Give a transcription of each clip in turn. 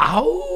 Ow!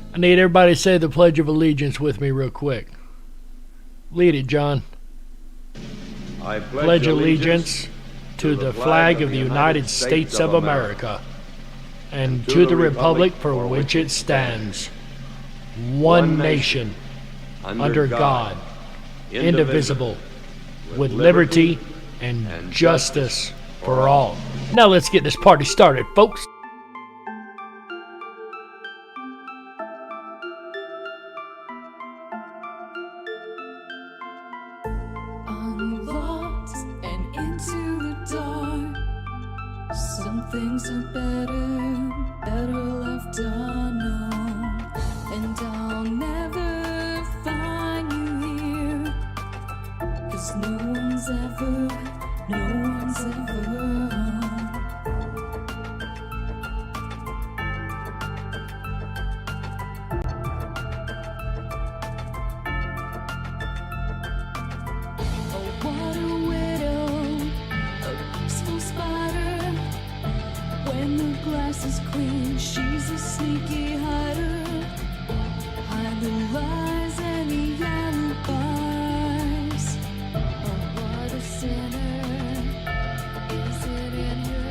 I need everybody to say the Pledge of Allegiance with me real quick. Lead it, John. I Pledge allegiance to the flag of the United States of America and to the republic for which it stands, one nation, under God, indivisible, with liberty and justice for all. Now let's get this party started, folks. Unlocked and into the dark. Some things are better left unknown. And I'll never find you here, 'cause no one's ever home. What a widow, a peaceful spider. When the glass is clean, she's a sneaky hider. Hide the lies and the alibis. Oh, what a sinner, is it in her?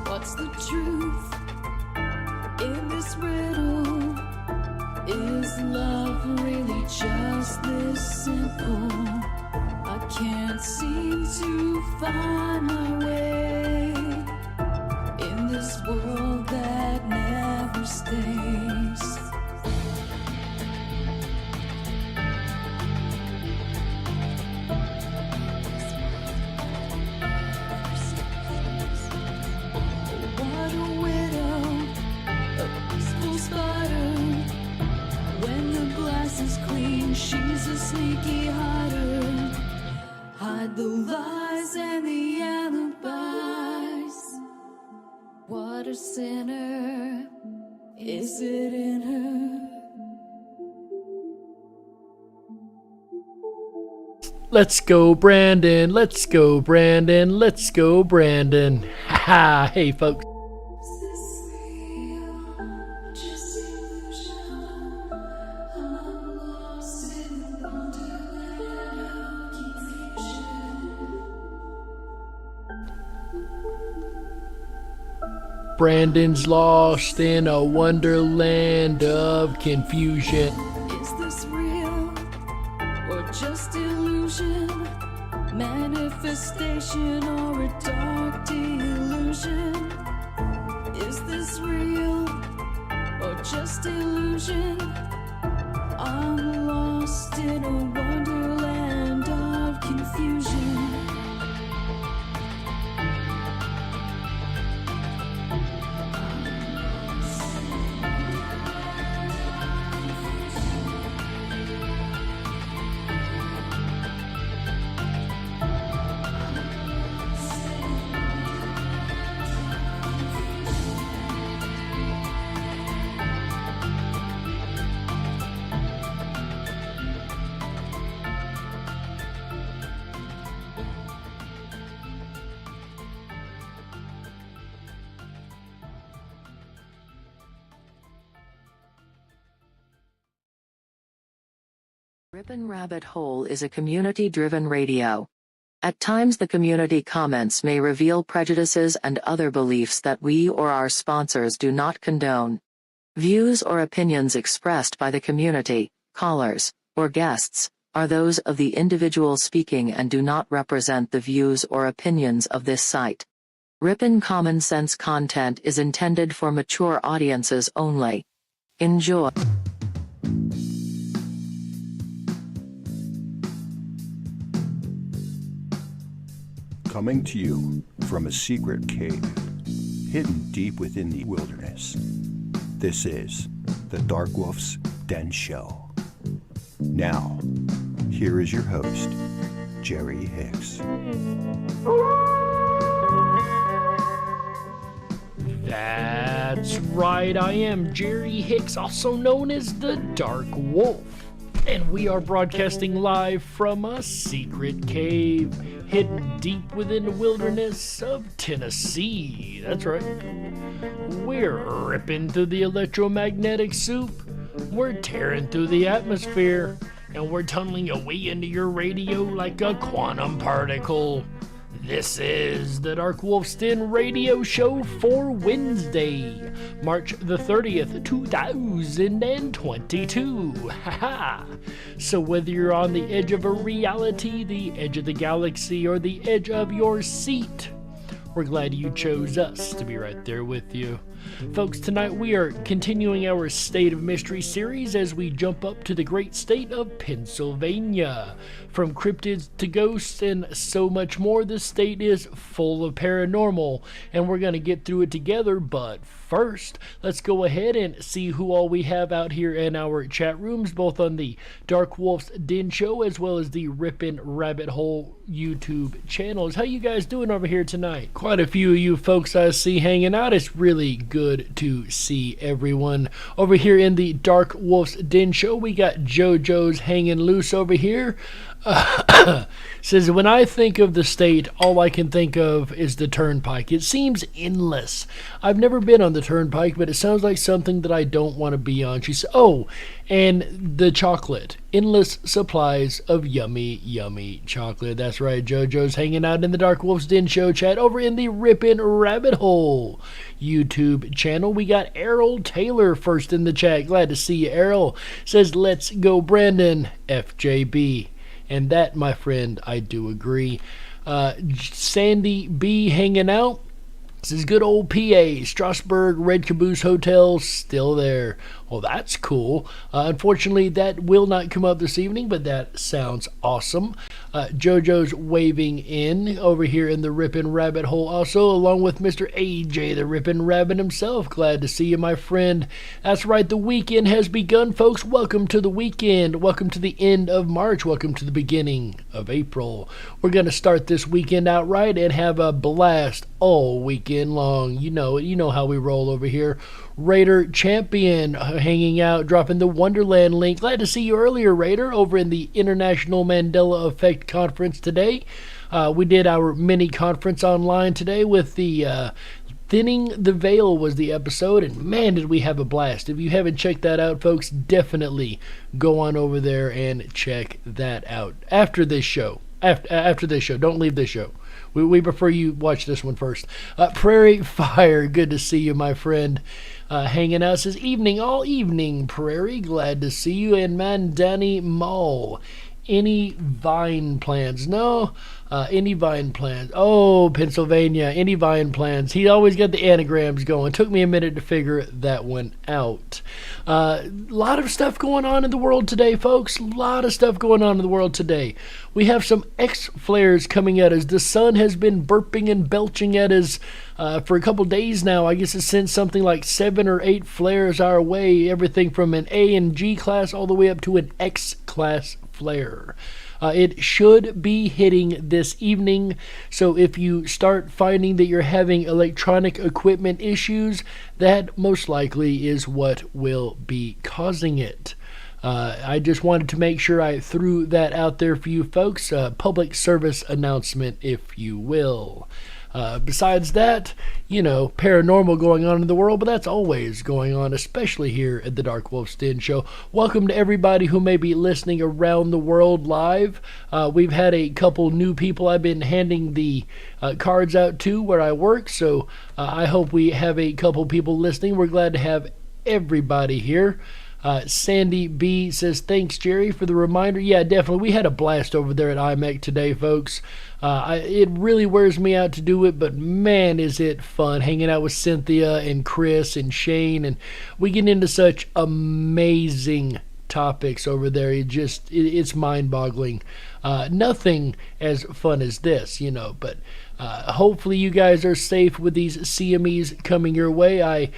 What's the truth in this riddle? Is love really just this simple? I can't seem to find my way in this world that never stays. What a widow, a peaceful spider. When the glass is clean, she's a sneaky hider. Hide the lies and the alibis. What a sinner, is it in her? Let's go, Brandon. Let's go, Brandon. Let's go, Brandon. Ha! Hey, folks. Is this real? Just illusion? I'm lost in the wonderland of confusion. Brandon's lost in a wonderland of confusion. Is this real or just illusion? Manifestation or a dark delusion? Is this real or just illusion? I'm lost in a wonderland of confusion. Ripon Rabbit Hole is a community-driven radio. At times the community comments may reveal prejudices and other beliefs that we or our sponsors do not condone. Views or opinions expressed by the community, callers, or guests, are those of the individual speaking and do not represent the views or opinions of this site. Ripon Common Sense content is intended for mature audiences only. Enjoy. Coming to you from a secret cave, hidden deep within the wilderness. This is the Dark Wolf's Den Show. Now, here is your host, Jerry Hicks. That's right, I am Jerry Hicks, also known as the Dark Wolf. And we are broadcasting live from a secret cave, hidden deep within the wilderness of Tennessee. That's right. We're ripping through the electromagnetic soup. We're tearing through the atmosphere. And we're tunneling away into your radio like a quantum particle. This is the Dark Wolf's Den radio show for Wednesday, March the 30th, 2022. Haha. So whether you're on the edge of a reality, the edge of the galaxy, or the edge of your seat, we're glad you chose us to be right there with you. Folks, tonight we are continuing our State of Mystery series as we jump up to the great state of Pennsylvania. From cryptids to ghosts and so much more, the state is full of paranormal, and we're going to get through it together. But first, let's go ahead and see who all we have out here in our chat rooms, both on the Dark Wolf's Den Show as well as the Ripon Rabbit Hole YouTube channels. How you guys doing over here tonight? Quite a few of you folks I see hanging out. It's really good to see everyone. Over here in the Dark Wolf's Den Show, we got JoJo's hanging loose over here. Says, when I think of the state, all I can think of is the turnpike. It seems endless. I've never been on the turnpike, but it sounds like something that I don't want to be on. She said, oh, and the chocolate. Endless supplies of yummy, yummy chocolate. That's right, JoJo's hanging out in the Dark Wolf's Den Show chat over in the Ripon Rabbit Hole YouTube channel. We got Errol Taylor first in the chat. Glad to see you, Errol. Says, let's go, Brandon. FJB. And that, my friend, I do agree. Sandy B hanging out. This is good old PA. Strasbourg Red Caboose Hotel still there. Well, that's cool. Unfortunately, that will not come up this evening, but that sounds awesome. JoJo's waving in over here in the Ripon Rabbit Hole also, along with Mr. AJ, the Ripon Rabbit himself. Glad to see you, my friend. That's right, the weekend has begun, folks. Welcome to the weekend. Welcome to the end of March. Welcome to the beginning of April. We're going to start this weekend out right and have a blast all weekend long. You know it. You know how we roll over here. Raider Champion hanging out, dropping the Wonderland link. Glad to see you earlier, Raider, over in the International Mandela Effect Conference today. We did our mini conference online today with the Thinning the Veil was the episode, and man, did we have a blast. If you haven't checked that out, folks, definitely go on over there and check that out after this show. After this show. Don't leave this show. We prefer you watch this one first. Prairie Fire, good to see you, my friend. Hanging out, says evening, all evening, Prairie. Glad to see you. And man, Danny Mall. Any vine plans? No. Any vine plans? Oh, Pennsylvania. Any vine plans? He always got the anagrams going. Took me a minute to figure that one out. A lot of stuff going on in the world today, folks. A lot of stuff going on in the world today. We have some X-flares coming at us. The sun has been burping and belching at us for a couple days now. I guess it sent something like 7 or 8 flares our way. Everything from an A and G class all the way up to an X class flare. It should be hitting this evening, so if you start finding that you're having electronic equipment issues, that most likely is what will be causing it. I just wanted to make sure I threw that out there for you folks. Public service announcement, if you will. Besides that, paranormal going on in the world, but that's always going on, especially here at the Dark Wolf's Den Show. Welcome to everybody who may be listening around the world live. We've had a couple new people I've been handing the cards out to where I work, so I hope we have a couple people listening. We're glad to have everybody here. Sandy B says, thanks, Jerry, for the reminder. Yeah, definitely. We had a blast over there at IMEC today, folks. It really wears me out to do it, but man, is it fun hanging out with Cynthia and Chris and Shane. And we get into such amazing topics over there. It's mind-boggling. Nothing as fun as this, but hopefully you guys are safe with these CMEs coming your way. I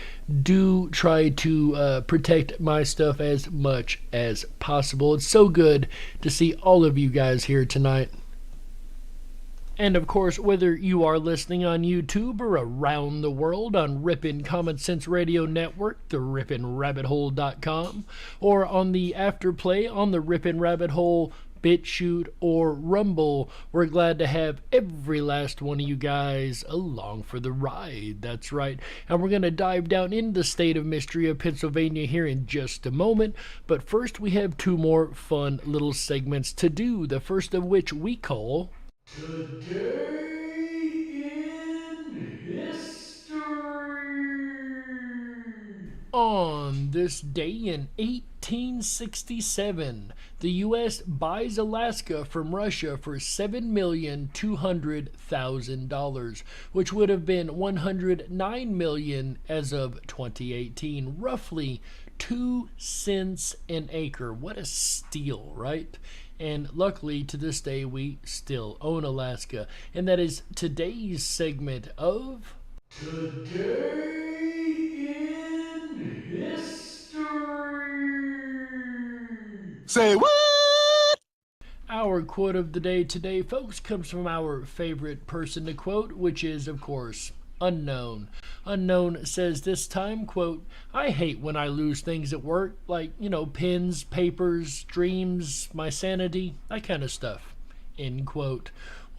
do try to protect my stuff as much as possible. It's so good to see all of you guys here tonight. And of course, whether you are listening on YouTube or around the world on Ripon Common Sense Radio Network, the RiponRabbitHole.com, or on the Afterplay on the Ripon Rabbit Hole, BitChute, or Rumble, we're glad to have every last one of you guys along for the ride. That's right. And we're going to dive down into the state of mystery of Pennsylvania here in just a moment. But first, we have two more fun little segments to do, the first of which we call Today in History. On this day in 1867, the U.S. buys Alaska from Russia for $7,200,000, which would have been $109 million as of 2018, roughly 2 cents an acre. What a steal, right? And luckily, to this day, we still own Alaska. And that is today's segment of Today in History. Say what? Our quote of the day today, folks, comes from our favorite person to quote, which is, of course, Unknown. Unknown says this time, quote, I hate when I lose things at work, like, pens, papers, dreams, my sanity, that kind of stuff, end quote.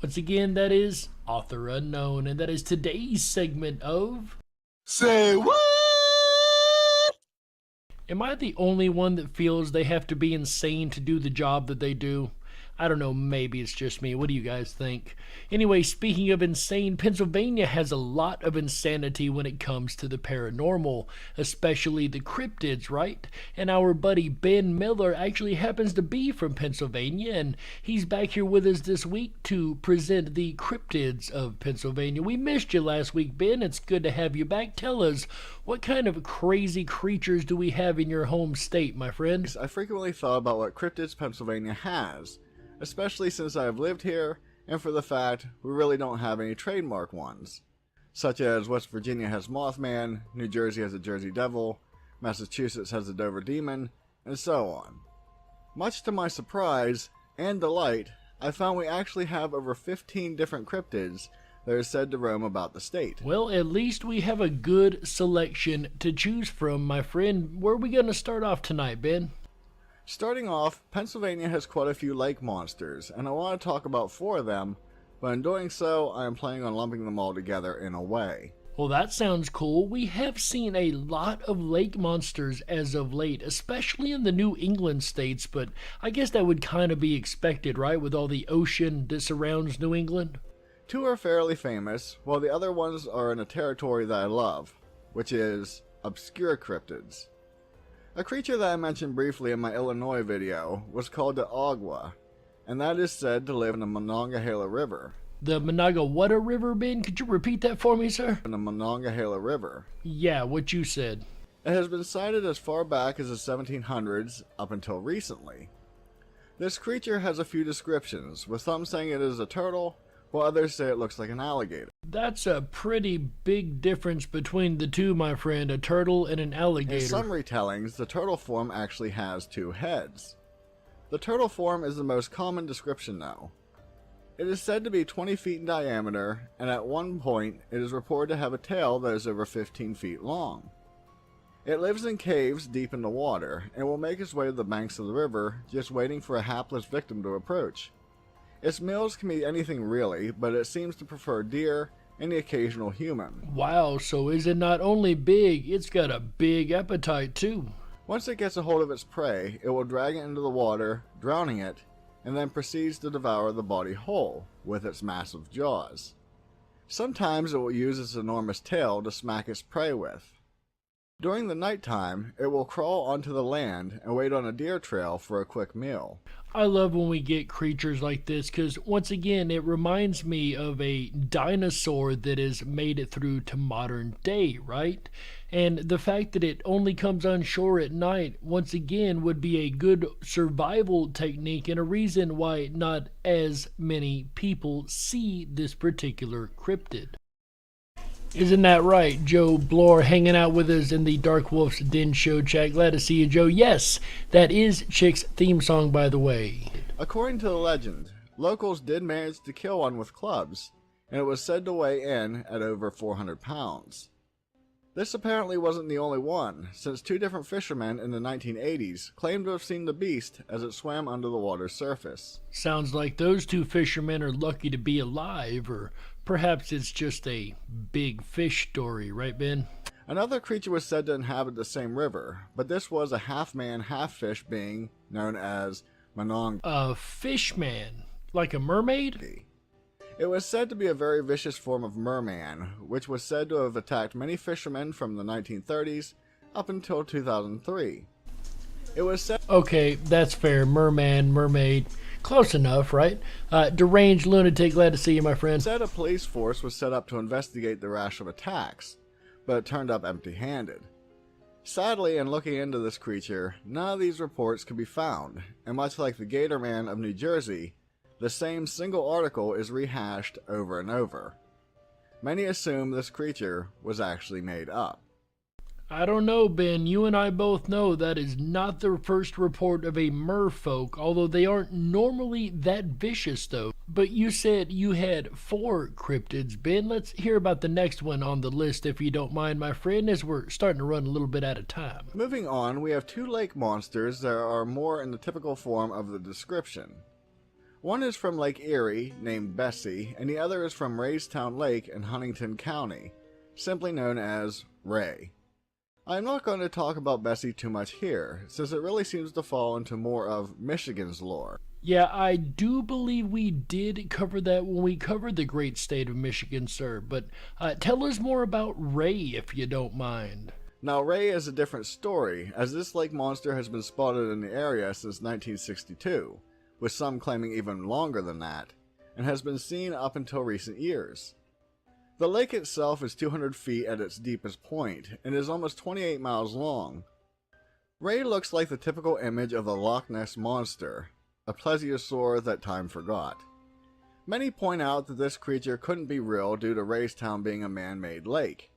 Once again, that is author Unknown, and that is today's segment of Say what? Am I the only one that feels they have to be insane to do the job that they do? I don't know, maybe it's just me. What do you guys think? Anyway, speaking of insane, Pennsylvania has a lot of insanity when it comes to the paranormal, especially the cryptids, right? And our buddy Ben Miller actually happens to be from Pennsylvania, and he's back here with us this week to present the cryptids of Pennsylvania. We missed you last week, Ben. It's good to have you back. Tell us, what kind of crazy creatures do we have in your home state, my friend? I frequently thought about what cryptids Pennsylvania has, especially since I have lived here, and for the fact we really don't have any trademark ones, such as West Virginia has Mothman, New Jersey has a Jersey Devil, Massachusetts has a Dover Demon, and so on. Much to my surprise and delight, I found we actually have over 15 different cryptids that are said to roam about the state. Well, at least we have a good selection to choose from, my friend. Where are we going to start off tonight, Ben? Starting off, Pennsylvania has quite a few lake monsters, and I want to talk about 4 of them, but in doing so, I am planning on lumping them all together in a way. Well, that sounds cool. We have seen a lot of lake monsters as of late, especially in the New England states, but I guess that would kind of be expected, right, with all the ocean that surrounds New England? 2 are fairly famous, while the other ones are in a territory that I love, which is obscure cryptids. A creature that I mentioned briefly in my Illinois video was called the Agua, and that is said to live in the Monongahela River. The Monongahela River, Ben? Could you repeat that for me, sir? In the Monongahela River. Yeah, what you said. It has been sighted as far back as the 1700s up until recently. This creature has a few descriptions, with some saying it is a turtle, while others say it looks like an alligator. That's a pretty big difference between the two, my friend, a turtle and an alligator. In some retellings, the turtle form actually has 2 heads. The turtle form is the most common description though. It is said to be 20 feet in diameter, and at one point it is reported to have a tail that is over 15 feet long. It lives in caves deep in the water, and will make its way to the banks of the river, just waiting for a hapless victim to approach. Its meals can be anything really, but it seems to prefer deer, and the occasional human. Wow, so is it not only big, it's got a big appetite too. Once it gets a hold of its prey, it will drag it into the water, drowning it, and then proceeds to devour the body whole with its massive jaws. Sometimes it will use its enormous tail to smack its prey with. During the nighttime, it will crawl onto the land and wait on a deer trail for a quick meal. I love when we get creatures like this because, once again, it reminds me of a dinosaur that has made it through to modern day, right? And the fact that it only comes on shore at night, once again, would be a good survival technique and a reason why not as many people see this particular cryptid. Isn't that right, Joe Blore hanging out with us in the Dark Wolf's Den show chat? Glad to see you, Joe. Yes, that is Chick's theme song, by the way. According to the legend, locals did manage to kill one with clubs, and it was said to weigh in at over 400 pounds. This apparently wasn't the only one, since two different fishermen in the 1980s claimed to have seen the beast as it swam under the water's surface. Sounds like those two fishermen are lucky to be alive, or perhaps it's just a big fish story, right, Ben? Another creature was said to inhabit the same river, but this was a half-man, half-fish being known as Monong. A fish man? Like a mermaid? It was said to be a very vicious form of merman, which was said to have attacked many fishermen from the 1930s up until 2003. It was said... Okay, that's fair. Merman, mermaid. Close enough, right? Deranged lunatic, glad to see you, my friend. Said a police force was set up to investigate the rash of attacks, but it turned up empty-handed. Sadly, in looking into this creature, none of these reports could be found, and much like the Gator Man of New Jersey, the same single article is rehashed over and over. Many assume this creature was actually made up. I don't know, Ben. You and I both know that is not the first report of a merfolk, although they aren't normally that vicious, though. But you said you had 4 cryptids, Ben. Let's hear about the next one on the list, if you don't mind, my friend, as we're starting to run a little bit out of time. Moving on, we have 2 lake monsters that are more in the typical form of the description. One is from Lake Erie, named Bessie, and the other is from Raystown Lake in Huntington County, simply known as Ray. I'm not going to talk about Bessie too much here, since it really seems to fall into more of Michigan's lore. Yeah, I do believe we did cover that when we covered the great state of Michigan, sir, but tell us more about Ray, if you don't mind. Now, Ray is a different story, as this lake monster has been spotted in the area since 1962, with some claiming even longer than that, and has been seen up until recent years. The lake itself is 200 feet at its deepest point, and is almost 28 miles long. Ray looks like the typical image of the Loch Ness Monster, a plesiosaur that time forgot. Many point out that this creature couldn't be real due to Raystown being a man-made lake.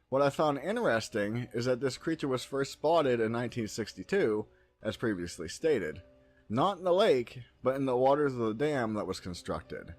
What I found interesting is that this creature was first spotted in 1962, as previously stated, not in the lake, but in the waters of the dam that was constructed.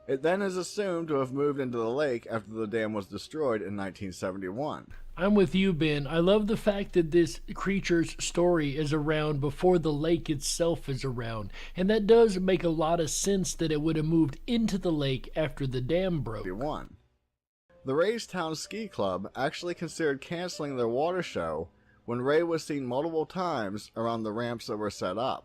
It then is assumed to have moved into the lake after the dam was destroyed in 1971. I'm with you, Ben. I love the fact that this creature's story is around before the lake itself is around, and that does make a lot of sense that it would have moved into the lake after the dam broke. The Raystown Ski Club actually considered canceling their water show when Ray was seen multiple times around the ramps that were set up.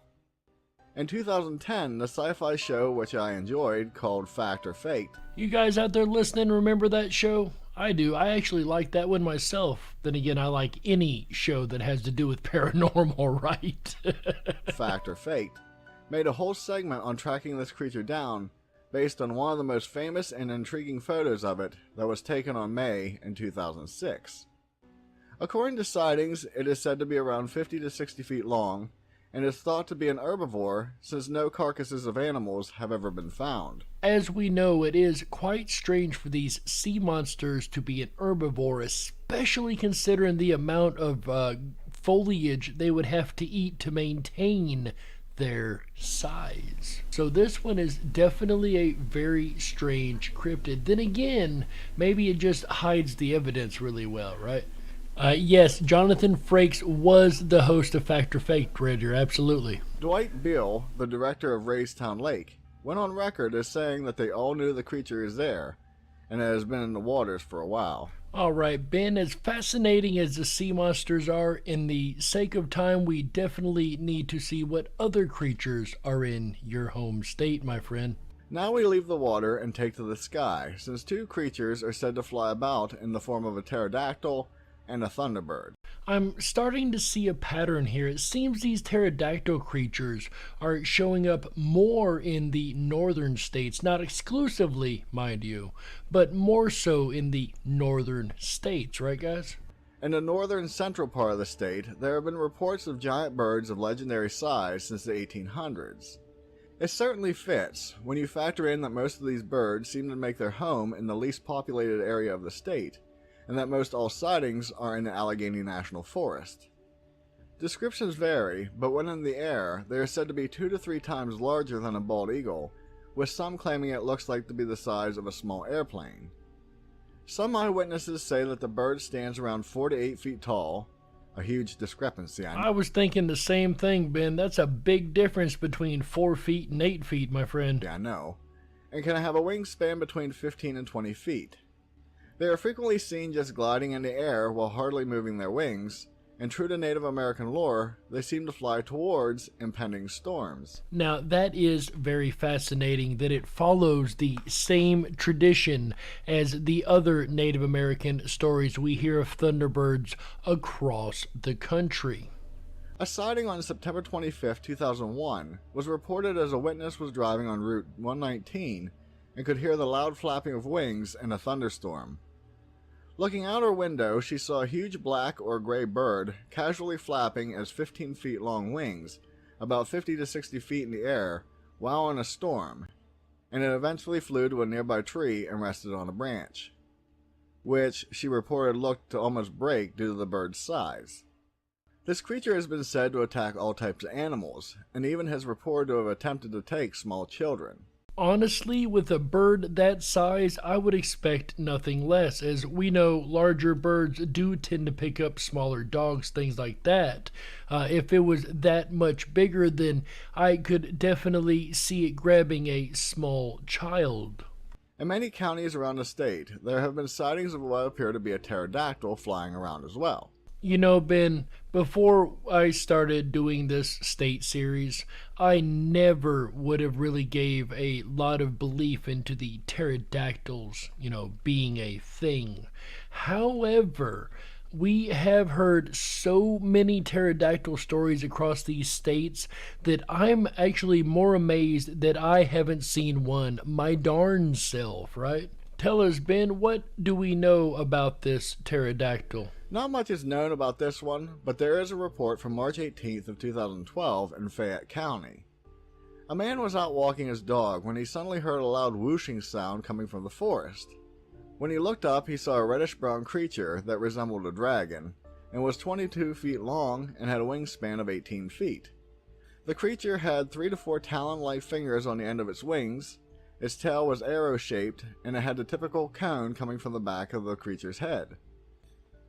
In 2010, the sci-fi show which I enjoyed, called Fact or Fate. You guys out there listening, remember that show? I do. I actually like that one myself. Then again, I like any show that has to do with paranormal, right? Fact or Fate made a whole segment on tracking this creature down based on one of the most famous and intriguing photos of it that was taken on May in 2006. According to sightings, it is said to be around 50 to 60 feet long, and is thought to be an herbivore since no carcasses of animals have ever been found. As we know, it is quite strange for these sea monsters to be an herbivore, especially considering the amount of foliage they would have to eat to maintain their size. So this one is definitely a very strange cryptid. Then again, maybe it just hides the evidence really well, right? Yes, Jonathan Frakes was the host of Fact or Fake, Roger, absolutely. Dwight Beale, the director of Raystown Lake, went on record as saying that they all knew the creature is there, and it has been in the waters for a while. Alright, Ben, as fascinating as the sea monsters are, in the sake of time, we definitely need to see what other creatures are in your home state, my friend. Now we leave the water and take to the sky, since two creatures are said to fly about in the form of a pterodactyl and a thunderbird. I'm starting to see a pattern here. It seems these pterodactyl creatures are showing up more in the northern states, not exclusively, mind you, but more so in the northern states, right guys? In the northern central part of the state, there have been reports of giant birds of legendary size since the 1800s. It certainly fits when you factor in that most of these birds seem to make their home in the least populated area of the state, and that most all sightings are in the Allegheny National Forest. Descriptions vary, but when in the air, they are said to be 2 to 3 times larger than a bald eagle, with some claiming it looks like to be the size of a small airplane. Some eyewitnesses say that the bird stands around 4 to 8 feet tall, a huge discrepancy. I was thinking the same thing, Ben. That's a big difference between 4 feet and 8 feet, my friend. Yeah, I know. And can have a wingspan between 15 and 20 feet. They are frequently seen just gliding in the air while hardly moving their wings, and true to Native American lore, they seem to fly towards impending storms. Now, that is very fascinating that it follows the same tradition as the other Native American stories we hear of thunderbirds across the country. A sighting on September 25, 2001 was reported as a witness was driving on Route 119 and could hear the loud flapping of wings in a thunderstorm. Looking out her window, she saw a huge black or gray bird casually flapping its 15 feet long wings, about 50 to 60 feet in the air, while in a storm, and it eventually flew to a nearby tree and rested on a branch, which she reported looked to almost break due to the bird's size. This creature has been said to attack all types of animals, and even has reported to have attempted to take small children. Honestly, with a bird that size, I would expect nothing less, as we know larger birds do tend to pick up smaller dogs, things like that. If it was that much bigger, then I could definitely see it grabbing a small child. In many counties around the state, there have been sightings of what appear to be a pterodactyl flying around as well. You know, Ben, before I started doing this state series, I never would have really gave a lot of belief into the pterodactyls, being a thing. However, we have heard so many pterodactyl stories across these states that I'm actually more amazed that I haven't seen one my darn self, right? Tell us, Ben, what do we know about this pterodactyl? Not much is known about this one, but there is a report from March 18th of 2012 in Fayette County. A man was out walking his dog when he suddenly heard a loud whooshing sound coming from the forest. When he looked up, he saw a reddish-brown creature that resembled a dragon, and was 22 feet long and had a wingspan of 18 feet. The creature had 3 to 4 talon-like fingers on the end of its wings, its tail was arrow-shaped, and it had the typical cone coming from the back of the creature's head.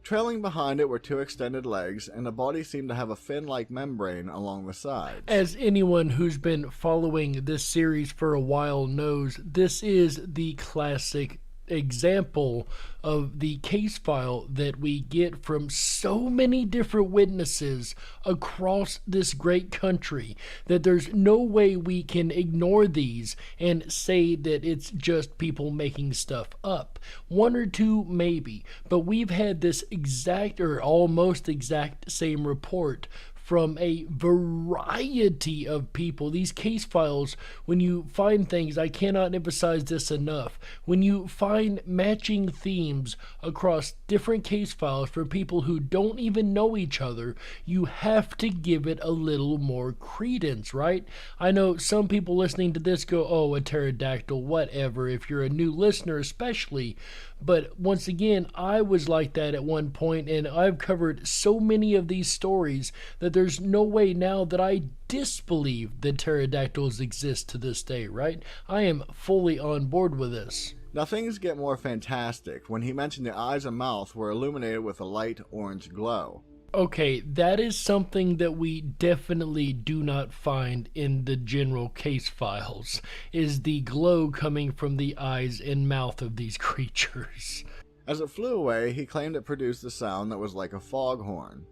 Trailing behind it were 2 extended legs, and the body seemed to have a fin-like membrane along the sides. As anyone who's been following this series for a while knows, this is the classic example of the case file that we get from so many different witnesses across this great country that there's no way we can ignore these and say that it's just people making stuff up. 1 or 2 maybe, but we've had this exact or almost exact same report from a variety of people. These case files, when you find things, I cannot emphasize this enough, when you find matching themes across different case files for people who don't even know each other, you have to give it a little more credence, right? I know some people listening to this go, oh, a pterodactyl, whatever, if you're a new listener especially, but once again, I was like that at one point, and I've covered so many of these stories that there's no way now that I disbelieve that pterodactyls exist to this day, right? I am fully on board with this. Now things get more fantastic when he mentioned the eyes and mouth were illuminated with a light orange glow. Okay, that is something that we definitely do not find in the general case files, is the glow coming from the eyes and mouth of these creatures. As it flew away, he claimed it produced a sound that was like a foghorn.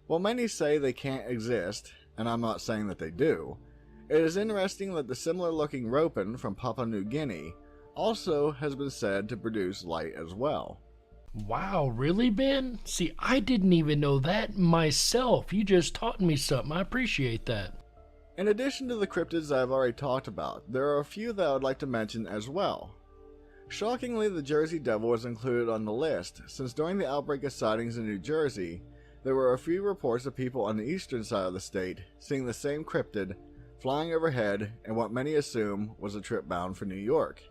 While many say they can't exist, and I'm not saying that they do, it is interesting that the similar-looking Ripon from Papua New Guinea also has been said to produce light as well. Wow, really, Ben? See, I didn't even know that myself. You just taught me something. I appreciate that. In addition to the cryptids I've already talked about, there are a few that I would like to mention as well. Shockingly, the Jersey Devil was included on the list, since during the outbreak of sightings in New Jersey, there were a few reports of people on the eastern side of the state seeing the same cryptid flying overhead in what many assume was a trip bound for New York.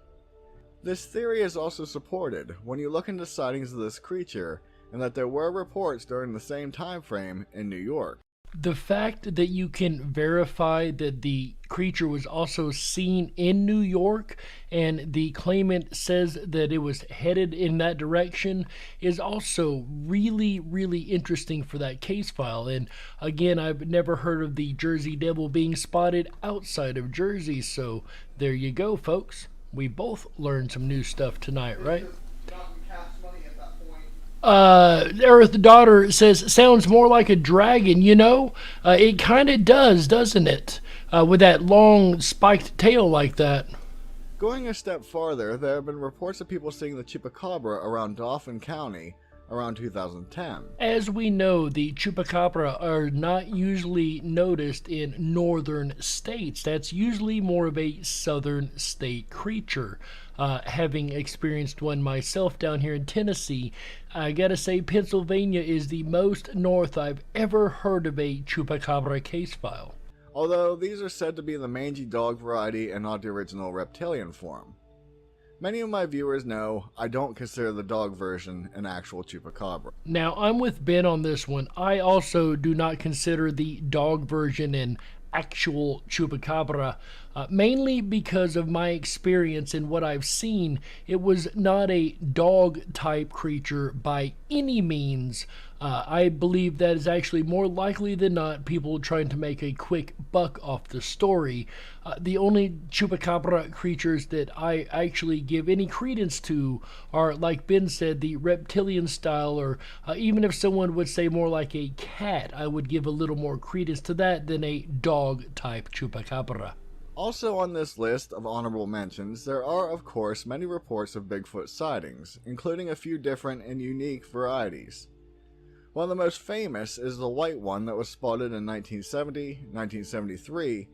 This theory is also supported when you look into sightings of this creature, and that there were reports during the same time frame in New York. The fact that you can verify that the creature was also seen in New York and the claimant says that it was headed in that direction is also really, really interesting for that case file. And again, I've never heard of the Jersey Devil being spotted outside of Jersey, so there you go, folks. We both learned some new stuff tonight, right? Earth Daughter says, sounds more like a dragon, you know? It kind of does, doesn't it? With that long spiked tail like that. Going a step farther, there have been reports of people seeing the Chupacabra around Dauphin County around 2010. As we know, the Chupacabra are not usually noticed in northern states. That's usually more of a southern state creature. Having experienced one myself down here in Tennessee, I gotta say Pennsylvania is the most north I've ever heard of a Chupacabra case file. Although these are said to be the mangy dog variety and not the original reptilian form. Many of my viewers know I don't consider the dog version an actual Chupacabra. Now, I'm with Ben on this one. I also do not consider the dog version an actual Chupacabra, mainly because of my experience and what I've seen. It was not a dog-type creature by any means. I believe that is actually more likely than not people trying to make a quick buck off the story. The only Chupacabra creatures that I actually give any credence to are, like Ben said, the reptilian style, or even if someone would say more like a cat, I would give a little more credence to that than a dog-type Chupacabra. Also on this list of honorable mentions, there are of course many reports of Bigfoot sightings, including a few different and unique varieties. One of the most famous is the white one that was spotted in 1970, 1973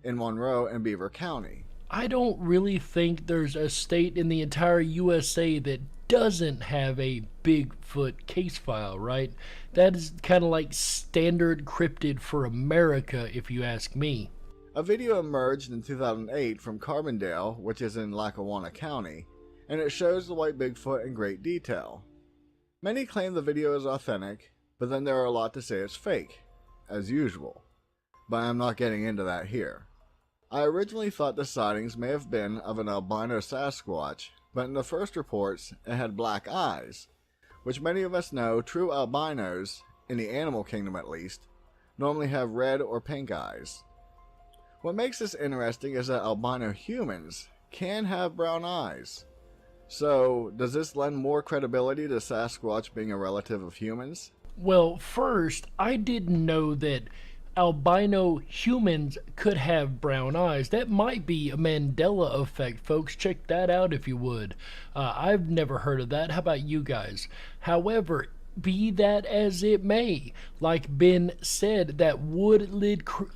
in Monroe and Beaver County. I don't really think there's a state in the entire USA that doesn't have a Bigfoot case file, right? That is kind of like standard cryptid for America, if you ask me. A video emerged in 2008 from Carbondale, which is in Lackawanna County, and it shows the white Bigfoot in great detail. Many claim the video is authentic, but then there are a lot to say it's fake, as usual. But I'm not getting into that here. I originally thought the sightings may have been of an albino Sasquatch, but in the first reports it had black eyes, which many of us know true albinos, in the animal kingdom at least, normally have red or pink eyes. What makes this interesting is that albino humans can have brown eyes. So, does this lend more credibility to Sasquatch being a relative of humans? Well, first, I didn't know that albino humans could have brown eyes. That might be a Mandela effect, folks. Check that out if you would. I've never heard of that. How about you guys? However, be that as it may, like Ben said, that would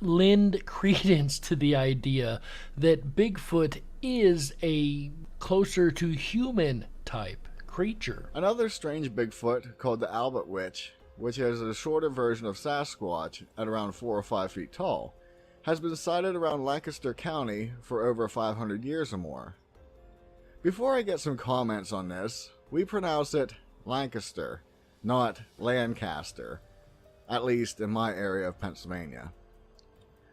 lend credence to the idea that Bigfoot is a closer to human type creature. Another strange Bigfoot, called the Albert Witch, which is a shorter version of Sasquatch at around 4 or 5 feet tall, has been sighted around Lancaster County for over 500 years or more. Before I get some comments on this, we pronounce it Lancaster, not Lancaster, at least in my area of Pennsylvania.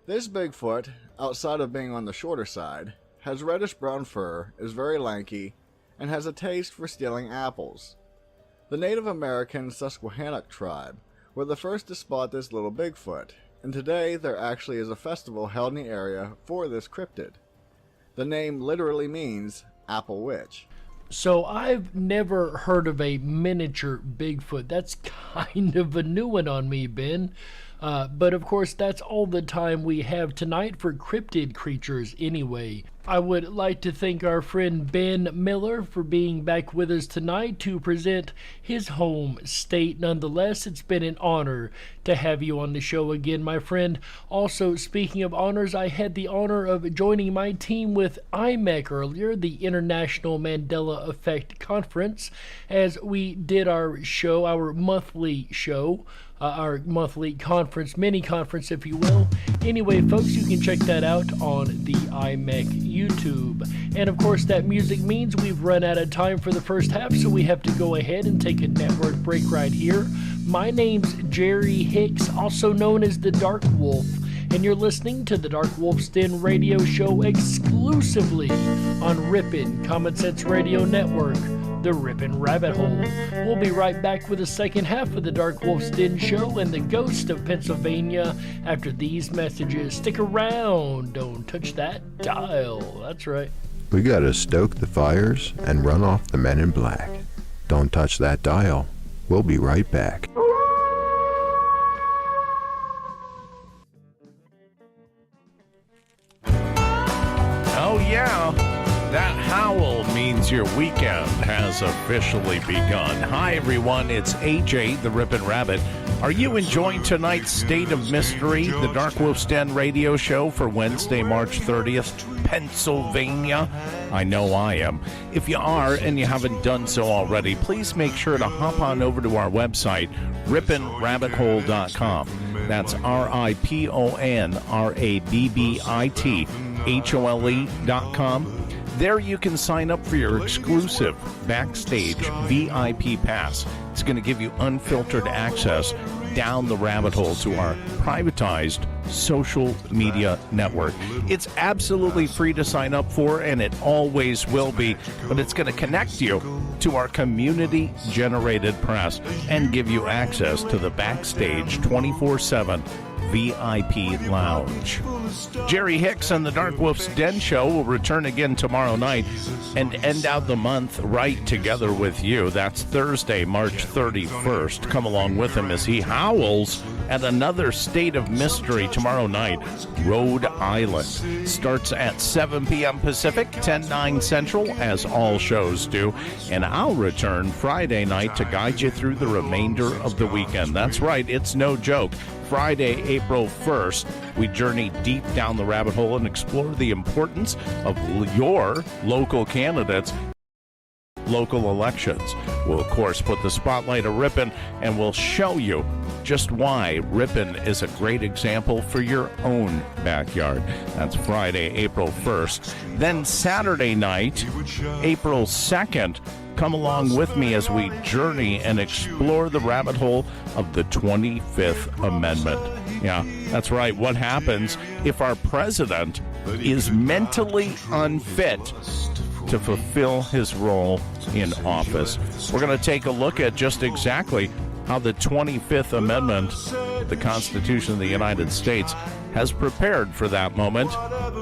This Bigfoot, outside of being on the shorter side, has reddish brown fur, is very lanky, and has a taste for stealing apples. The Native American Susquehannock tribe were the first to spot this little Bigfoot, and today there actually is a festival held in the area for this cryptid. The name literally means apple witch. So I've never heard of a miniature Bigfoot. That's kind of a new one on me, Ben. But of course, that's all the time we have tonight for cryptid creatures anyway. I would like to thank our friend Ben Miller for being back with us tonight to present his home state. Nonetheless, it's been an honor to have you on the show again, my friend. Also, speaking of honors, I had the honor of joining my team with IMEC earlier, the International Mandela Effect Conference, as we did our show, our monthly show. Our monthly conference, mini conference, if you will. Anyway, folks, you can check that out on the IMEC YouTube. And of course, that music means we've run out of time for the first half, so we have to go ahead and take a network break right here. My name's Jerry Hicks, also known as the Dark Wolf, and you're listening to the Dark Wolf's Den radio show exclusively on Ripon Common Sense Radio Network, the Ripon Rabbit Hole. We'll be right back with the second half of the Dark Wolf's Den show and the Ghost of Pennsylvania after these messages. Stick around. Don't touch that dial. That's right. We gotta stoke the fires and run off the men in black. Don't touch that dial. We'll be right back. Oh yeah, that howl means your weekend has officially begun. Hi everyone, it's AJ, the Ripon Rabbit. Are you enjoying tonight's State of Mystery, the Dark Wolf's Den radio show for Wednesday, March 30th, Pennsylvania? I know I am. If you are and you haven't done so already, please make sure to hop on over to our website, riponrabbithole.com. That's RIPONRABBITHOLE.com. There you can sign up for your exclusive Backstage VIP pass. It's going to give you unfiltered access down the rabbit hole to our privatized social media network. It's absolutely free to sign up for, and it always will be, but it's going to connect you to our community-generated press and give you access to the Backstage 24/7 VIP Lounge. Jerry Hicks and the Dark Wolf's Den show will return again tomorrow night and end out the month right together with you. That's Thursday, March 31st. Come along with him as he howls at another State of Mystery tomorrow night, Rhode Island. Starts at 7 p.m. Pacific, 10/9 Central, as all shows do. And I'll return Friday night to guide you through the remainder of the weekend. That's right, it's no joke. Friday, April 1st, we journey deep down the rabbit hole and explore the importance of your local candidates, local elections. We'll, of course, put the spotlight of Ripon, and we'll show you just why Ripon is a great example for your own backyard. That's Friday, April 1st. Then Saturday night, April 2nd, come along with me as we journey and explore the rabbit hole of the 25th Amendment. Yeah, that's right. What happens if our president is mentally unfit to fulfill his role in office? We're going to take a look at just exactly how the 25th Amendment, the Constitution of the United States, has prepared for that moment,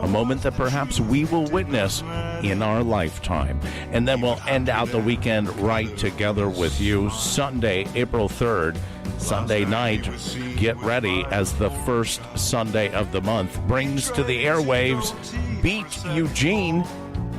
a moment that perhaps we will witness in our lifetime. And then we'll end out the weekend right together with you Sunday, April 3rd. Sunday night, get ready, as the first Sunday of the month brings to the airwaves Beat Eugene.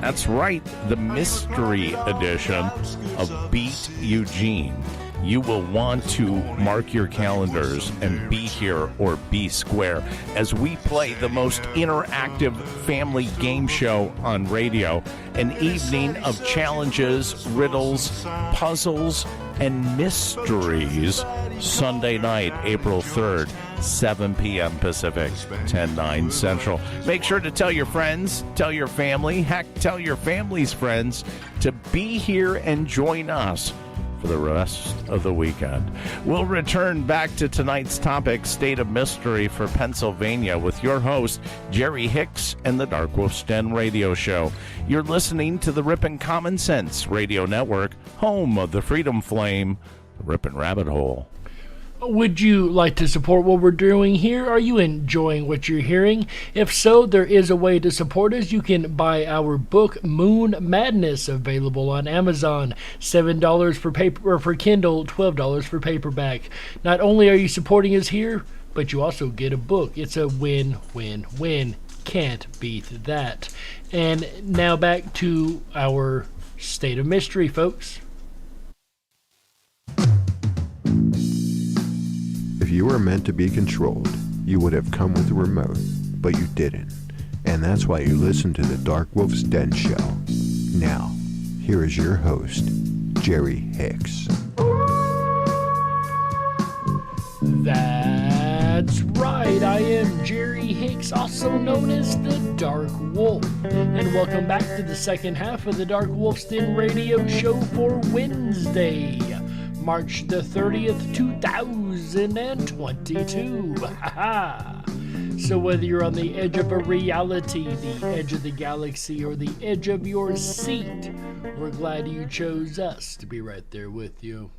That's right, the mystery edition of Beat Eugene. You will want to mark your calendars and be here or be square as we play the most interactive family game show on radio. An evening of challenges, riddles, puzzles, and mysteries. Sunday night, April 3rd, 7 p.m. Pacific, 10/9 Central. Make sure to tell your friends, tell your family, heck, tell your family's friends to be here and join us for the rest of the weekend. We'll return back to tonight's topic, State of Mystery for Pennsylvania, with your host, Jerry Hicks and the Dark Wolf's Den radio show. You're listening to the Ripon Common Sense Radio Network, home of the Freedom Flame, the Ripon Rabbit Hole. Would you like to support what we're doing here? Are you enjoying what you're hearing? If so, there is a way to support us. You can buy our book, Moon Madness, available on Amazon. $7 for paper or for Kindle, $12 for paperback. Not only are you supporting us here, but you also get a book. It's a win-win-win. Can't beat that. And now back to our State of Mystery, folks. If you were meant to be controlled, you would have come with a remote, but you didn't. And that's why you listen to the Dark Wolf's Den Show. Now, here is your host, Jerry Hicks. That's right, I am Jerry Hicks, also known as the Dark Wolf. And welcome back to the second half of the Dark Wolf's Den radio show for Wednesday, March the 30th, 2022. So whether you're on the edge of a reality, the edge of the galaxy, or the edge of your seat, we're glad you chose us to be right there with you.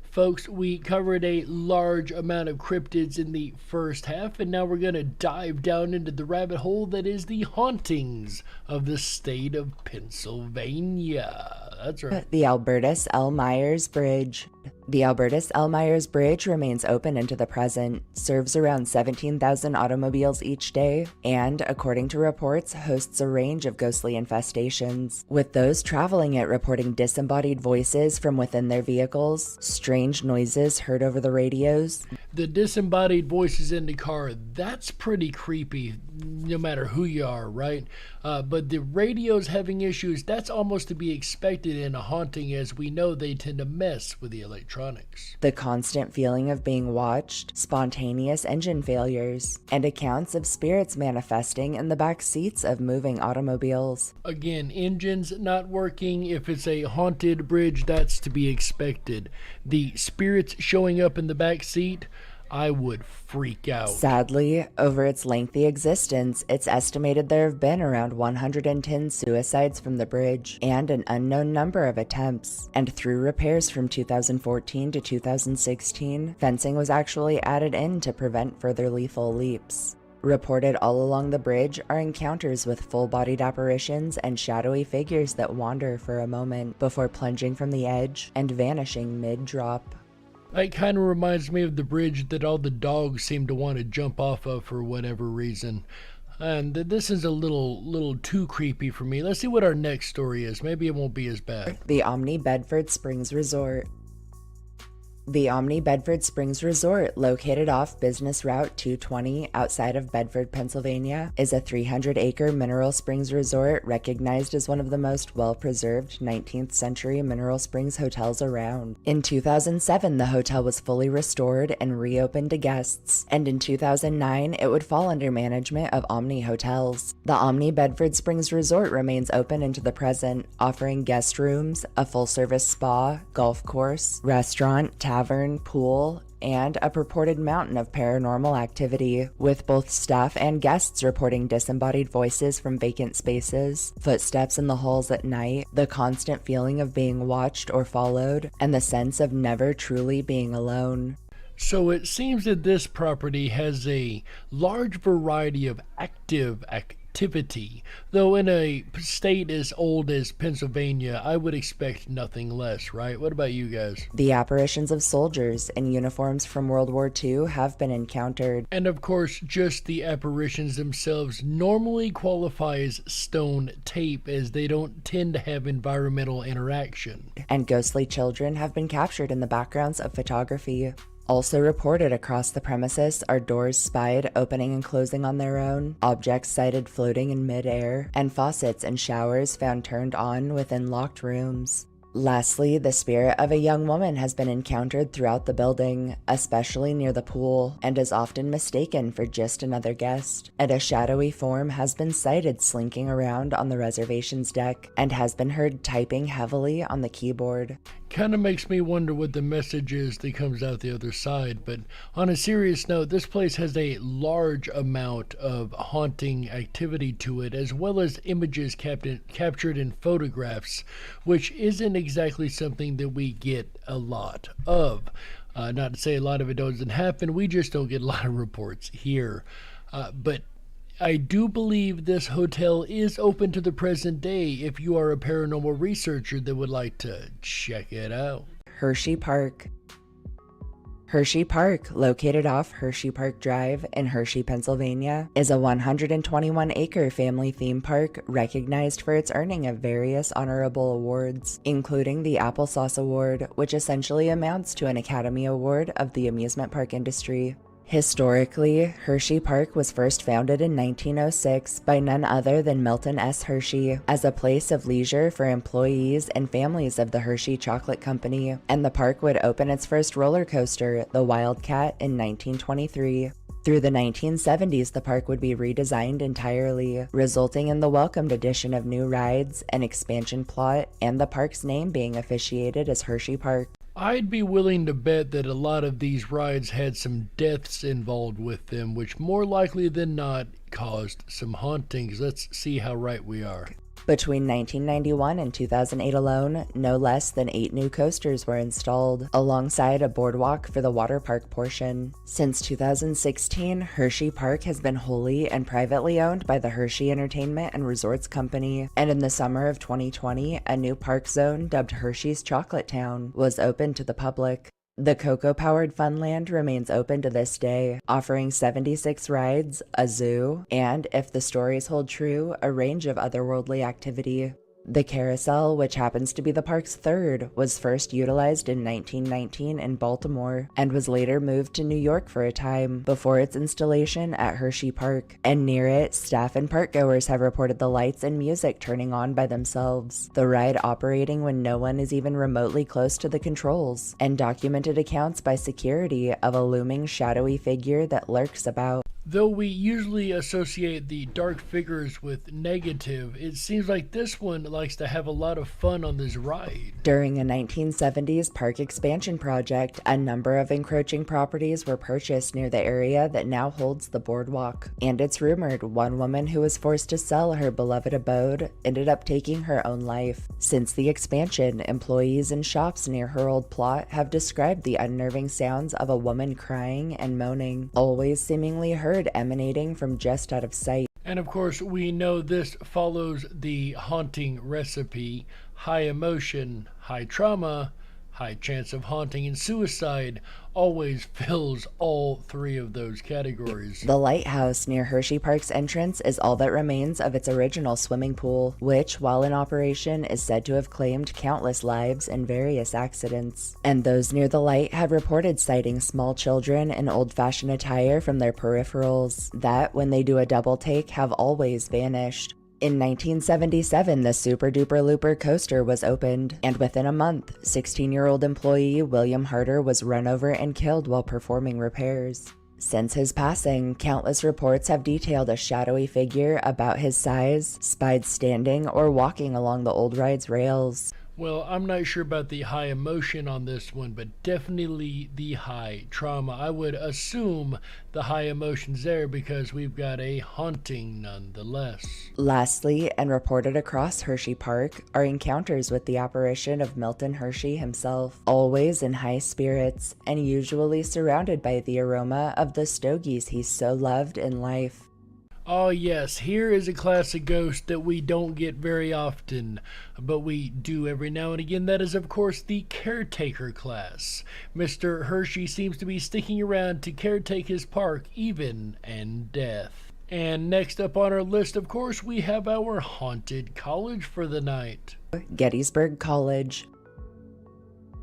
Folks, we covered a large amount of cryptids in the first half, and now we're going to dive down into the rabbit hole that is the hauntings of the state of Pennsylvania. That's right. The Albertus L. Myers Bridge. The Albertus L. Myers Bridge remains open into the present, serves around 17,000 automobiles each day, and, according to reports, hosts a range of ghostly infestations, with those traveling it reporting disembodied voices from within their vehicles, strange noises heard over the radios. The disembodied voices in the car, that's pretty creepy, no matter who you are, right? But the radios having issues, that's almost to be expected in a haunting, as we know they tend to mess with the electronics. The constant feeling of being watched, spontaneous engine failures, and accounts of spirits manifesting in the back seats of moving automobiles. Again, engines not working. If it's a haunted bridge, that's to be expected. The spirits showing up in the back seat, I would freak out. Sadly, over its lengthy existence, it's estimated there have been around 110 suicides from the bridge, and an unknown number of attempts. And through repairs from 2014 to 2016, fencing was actually added in to prevent further lethal leaps. Reported all along the bridge are encounters with full-bodied apparitions and shadowy figures that wander for a moment before plunging from the edge and vanishing mid-drop. It kind of reminds me of the bridge that all the dogs seem to want to jump off of for whatever reason. And this is a little too creepy for me. Let's see what our next story is. Maybe it won't be as bad. The Omni Bedford Springs Resort. The Omni Bedford Springs Resort, located off Business Route 220 outside of Bedford, Pennsylvania, is a 300-acre mineral springs resort recognized as one of the most well-preserved 19th century mineral springs hotels around. In 2007, the hotel was fully restored and reopened to guests, and in 2009, it would fall under management of Omni Hotels. The Omni Bedford Springs Resort remains open into the present, offering guest rooms, a full-service spa, golf course, restaurant, tavern, pool, and a purported mountain of paranormal activity, with both staff and guests reporting disembodied voices from vacant spaces, footsteps in the halls at night, the constant feeling of being watched or followed, and the sense of never truly being alone. So it seems that this property has a large variety of active activity, though in a state as old as Pennsylvania, I would expect nothing less, right? What about you guys? The apparitions of soldiers in uniforms from World War II have been encountered. And of course, just the apparitions themselves normally qualify as stone tape, as they don't tend to have environmental interaction. And ghostly children have been captured in the backgrounds of photography. Also reported across the premises are doors spied opening and closing on their own, objects sighted floating in mid-air, and faucets and showers found turned on within locked rooms. Lastly, the spirit of a young woman has been encountered throughout the building, especially near the pool, and is often mistaken for just another guest. And a shadowy form has been sighted slinking around on the reservation's deck, and has been heard typing heavily on the keyboard. Kind of makes me wonder what the message is that comes out the other side. But on a serious note, this place has a large amount of haunting activity to it, as well as images captured in photographs, which isn't exactly something that we get a lot of. Not to say a lot of it doesn't happen, we just don't get a lot of reports here. But I do believe this hotel is open to the present day if you are a paranormal researcher that would like to check it out. Hershey Park. Hershey Park, located off Hershey Park Drive in Hershey, Pennsylvania, is a 121-acre family theme park recognized for its earning of various honorable awards, including the Applesauce Award, which essentially amounts to an Academy Award of the amusement park industry. Historically, Hershey Park was first founded in 1906 by none other than Milton S. Hershey as a place of leisure for employees and families of the Hershey Chocolate Company, and the park would open its first roller coaster, the Wildcat, in 1923. Through the 1970s, the park would be redesigned entirely, resulting in the welcomed addition of new rides, an expansion plot, and the park's name being officiated as Hershey Park. I'd be willing to bet that a lot of these rides had some deaths involved with them, which more likely than not caused some hauntings. Let's see how right we are. Between 1991 and 2008 alone, no less than 8 new coasters were installed, alongside a boardwalk for the water park portion. Since 2016, Hershey Park has been wholly and privately owned by the Hershey Entertainment and Resorts Company, and in the summer of 2020, a new park zone dubbed Hershey's Chocolate Town was opened to the public. The cocoa-powered Funland remains open to this day, offering 76 rides, a zoo, and, if the stories hold true, a range of otherworldly activity. The carousel, which happens to be the park's third, was first utilized in 1919 in Baltimore and was later moved to New York for a time before its installation at Hershey Park. And near it, staff and parkgoers have reported the lights and music turning on by themselves, the ride operating when no one is even remotely close to the controls, and documented accounts by security of a looming shadowy figure that lurks about. Though we usually associate the dark figures with negative, it seems like this one likes to have a lot of fun on this ride. During a 1970s park expansion project, a number of encroaching properties were purchased near the area that now holds the boardwalk. And it's rumored one woman who was forced to sell her beloved abode ended up taking her own life. Since the expansion, employees in shops near her old plot have described the unnerving sounds of a woman crying and moaning, always seemingly heard emanating from just out of sight. And of course, we know this follows the haunting recipe: high emotion, high trauma, high chance of haunting, and suicide always fills all three of those categories. The lighthouse near Hershey Park's entrance is all that remains of its original swimming pool, which, while in operation, is said to have claimed countless lives in various accidents. And those near the light have reported sighting small children in old-fashioned attire from their peripherals that, when they do a double take, have always vanished. In 1977, the Super Duper Looper coaster was opened, and within a month, 16-year-old employee William Harder was run over and killed while performing repairs. Since his passing, countless reports have detailed a shadowy figure about his size, spied standing or walking along the old ride's rails. Well, I'm not sure about the high emotion on this one, but definitely the high trauma. I would assume the high emotion's there because we've got a haunting nonetheless. Lastly, and reported across Hershey Park, are encounters with the apparition of Milton Hershey himself, always in high spirits, and usually surrounded by the aroma of the stogies he so loved in life. Oh yes, here is a classic ghost that we don't get very often, but we do every now and again. That is, of course, the caretaker class. Mr. Hershey seems to be sticking around to caretake his park, even in death. And next up on our list, of course, we have our haunted college for the night. Gettysburg College.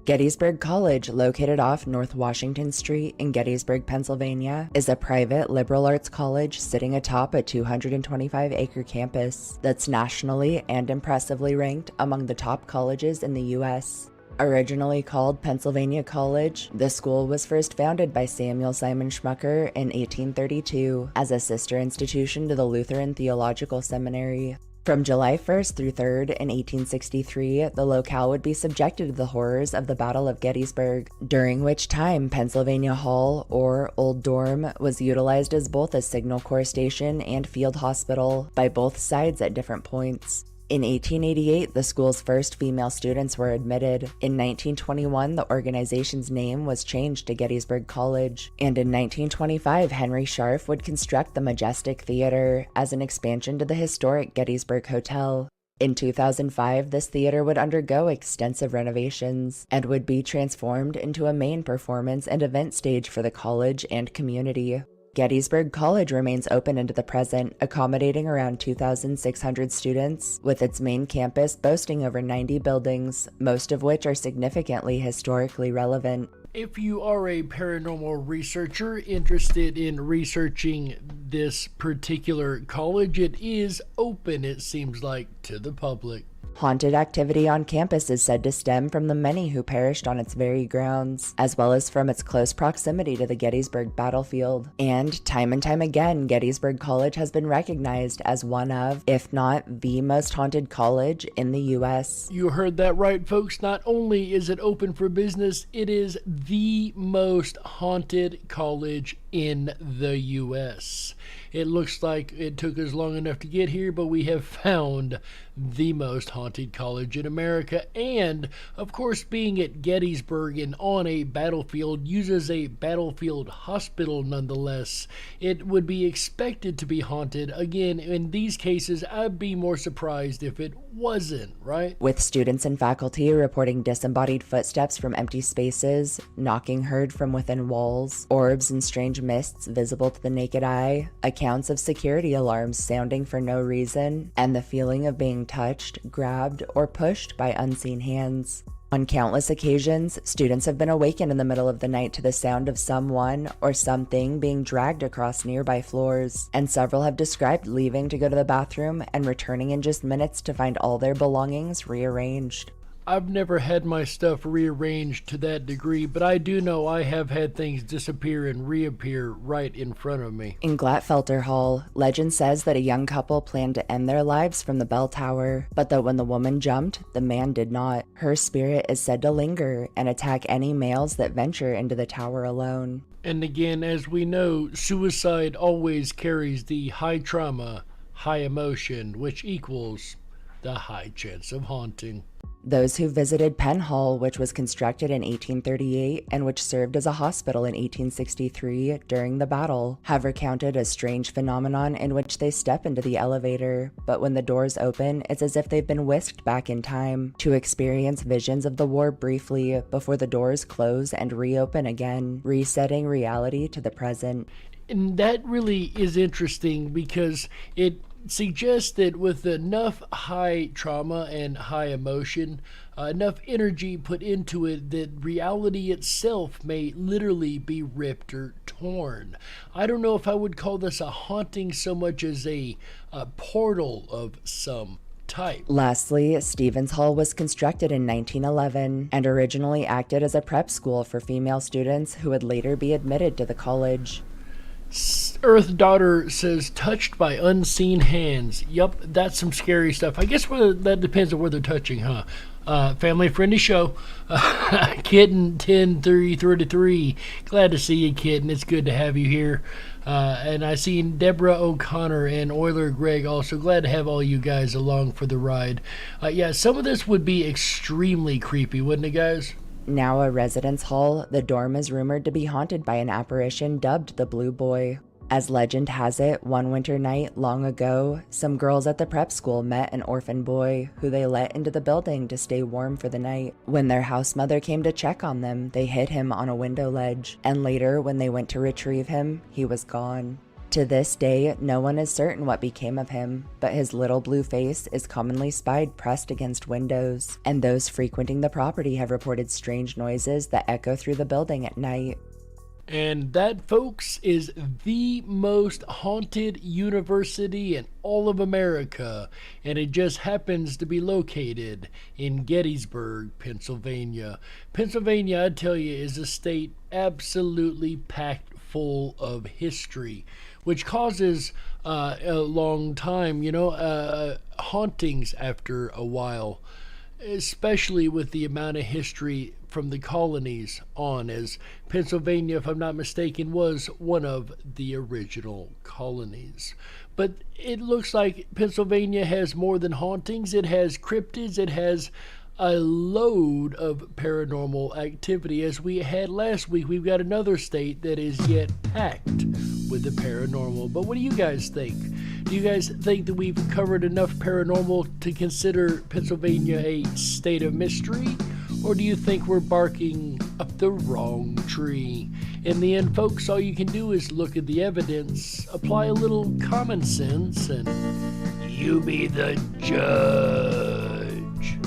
Gettysburg College, located off North Washington Street in Gettysburg, Pennsylvania, is a private liberal arts college sitting atop a 225-acre campus that's nationally and impressively ranked among the top colleges in the U.S. Originally called Pennsylvania College, the school was first founded by Samuel Simon Schmucker in 1832 as a sister institution to the Lutheran Theological Seminary. From July 1st through 3rd in 1863, the locale would be subjected to the horrors of the Battle of Gettysburg, during which time Pennsylvania Hall, or Old Dorm, was utilized as both a Signal Corps station and field hospital by both sides at different points. In 1888, the school's first female students were admitted. In 1921, the organization's name was changed to Gettysburg College. And in 1925, Henry Scharf would construct the Majestic Theater as an expansion to the historic Gettysburg Hotel. In 2005, this theater would undergo extensive renovations and would be transformed into a main performance and event stage for the college and community. Gettysburg College remains open into the present, accommodating around 2,600 students, with its main campus boasting over 90 buildings, most of which are significantly historically relevant. If you are a paranormal researcher interested in researching this particular college, it is open, it seems like, to the public. Haunted activity on campus is said to stem from the many who perished on its very grounds, as well as from its close proximity to the Gettysburg battlefield. And time again, Gettysburg College has been recognized as one of, if not the most haunted college in the U.S. You heard that right, folks. Not only is it open for business, it is the most haunted college in the U.S. It looks like it took us long enough to get here, but we have found the most haunted college in America. And, of course, being at Gettysburg and on a battlefield uses a battlefield hospital nonetheless. It would be expected to be haunted. Again, in these cases, I'd be more surprised if it wasn't, right? With students and faculty reporting disembodied footsteps from empty spaces, knocking heard from within walls, orbs and strange mists visible to the naked eye, accounts of security alarms sounding for no reason, and the feeling of being touched, grabbed, or pushed by unseen hands. On countless occasions, students have been awakened in the middle of the night to the sound of someone or something being dragged across nearby floors, and several have described leaving to go to the bathroom and returning in just minutes to find all their belongings rearranged. I've never had my stuff rearranged to that degree, but I do know I have had things disappear and reappear right in front of me. In Glatfelter Hall, legend says that a young couple planned to end their lives from the bell tower, but that when the woman jumped, the man did not. Her spirit is said to linger and attack any males that venture into the tower alone. And again, as we know, suicide always carries the high trauma, high emotion, which equals the high chance of haunting. Those who visited Penn Hall, which was constructed in 1838 and which served as a hospital in 1863 during the battle, have recounted a strange phenomenon in which they step into the elevator, but when the doors open, it's as if they've been whisked back in time to experience visions of the war briefly before the doors close and reopen again, resetting reality to the present. And that really is interesting because it suggests that with enough high trauma and high emotion, enough energy put into it, that reality itself may literally be ripped or torn. I don't know if I would call this a haunting so much as a portal of some type. Lastly, Stevens Hall was constructed in 1911 and originally acted as a prep school for female students who would later be admitted to the college. Earth Daughter says, touched by unseen hands. Yup, that's some scary stuff. I guess that depends on where they're touching, huh? Family friendly show. Kitten 1033. Glad to see you, Kitten. It's good to have you here. And I seen Deborah O'Connor and Euler Greg also. Glad to have all you guys along for the ride. Yeah, some of this would be extremely creepy, wouldn't it, guys? Now a residence hall, the dorm is rumored to be haunted by an apparition dubbed the Blue Boy. As legend has it, one winter night long ago, some girls at the prep school met an orphan boy who they let into the building to stay warm for the night. When their house mother came to check on them, they hid him on a window ledge, and later when they went to retrieve him, he was gone. To this day, no one is certain what became of him, but his little blue face is commonly spied pressed against windows, and those frequenting the property have reported strange noises that echo through the building at night. And that, folks, is the most haunted university in all of America, and it just happens to be located in Gettysburg, Pennsylvania. Pennsylvania, I tell you, is a state absolutely packed full of history, which causes a long time, hauntings after a while. especially with the amount of history from the colonies on, as Pennsylvania, if I'm not mistaken, was one of the original colonies. But it looks like Pennsylvania has more than hauntings. It has cryptids. It has a load of paranormal activity. As we had last week, we've got another state that is yet packed with the paranormal. But what do you guys think? Do you guys think that we've covered enough paranormal to consider Pennsylvania a state of mystery? Or do you think we're barking up the wrong tree? In the end, folks, all you can do is look at the evidence, apply a little common sense, and you be the judge.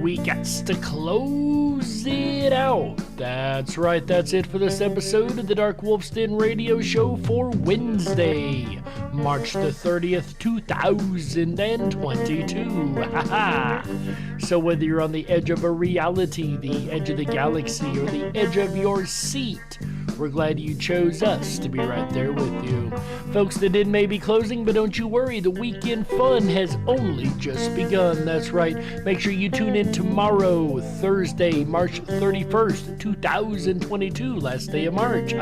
We got to close it out. That's right, that's it for this episode of the Dark Wolf's Den Radio Show for Wednesday, March the 30th, 2022. So whether you're on the edge of a reality, the edge of the galaxy, or the edge of your seat, we're glad you chose us to be right there with you. Folks, the den may be closing, but don't you worry, the weekend fun has only just begun. That's right, make sure you tune in tomorrow, Thursday, March 31st, 2022, last day of March.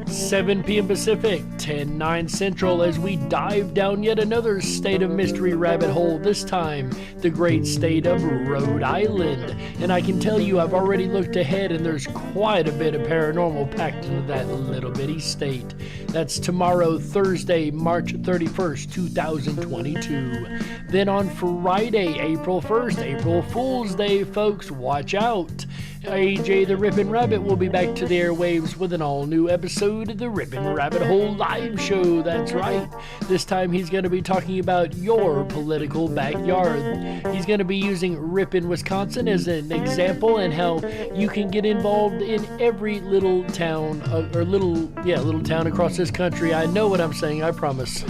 7 p.m. Pacific, 10/9 Central, as we dive down yet another state of mystery rabbit hole, this time the great state of Rhode Island. And I can tell you, I've already looked ahead, and there's quite a bit of paranormal packed into that little bitty state. That's tomorrow, Thursday, March 31st, 2022. Then on Friday, April 1st, April Fool's Day, folks, watch out. AJ the Ripon Rabbit will be back to the airwaves with an all-new episode of the Ripon Rabbit Hole Live Show. That's right. This time he's going to be talking about your political backyard. He's going to be using Ripon, Wisconsin as an example, and how you can get involved in every little town, little town across this country. I know what I'm saying, I promise.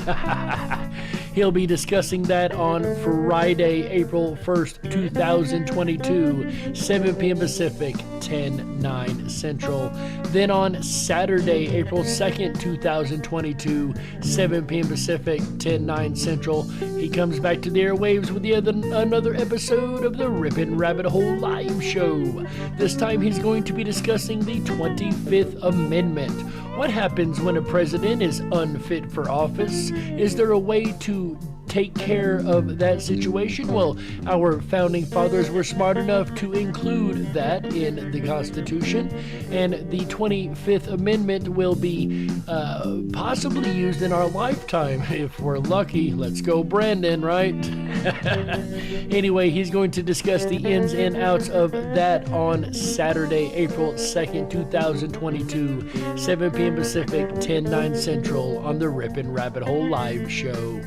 He'll be discussing that on Friday, April 1st, 2022, 7 p.m. Pacific, 10/9 Central. Then on Saturday, April 2nd, 2022, 7 p.m. Pacific, 10/9 Central, he comes back to the airwaves with another episode of the Ripon Rabbit Hole Live Show. This time he's going to be discussing the 25th Amendment. What happens when a president is unfit for office? Is there a way to take care of that situation? Well, our founding fathers were smart enough to include that in the Constitution, and the 25th Amendment will be possibly used in our lifetime if we're lucky. Let's go, Brandon, right? Anyway, he's going to discuss the ins and outs of that on Saturday, April 2nd, 2022, 7 p.m. Pacific, 10/9 Central on the Ripon Rabbit Hole Live Show.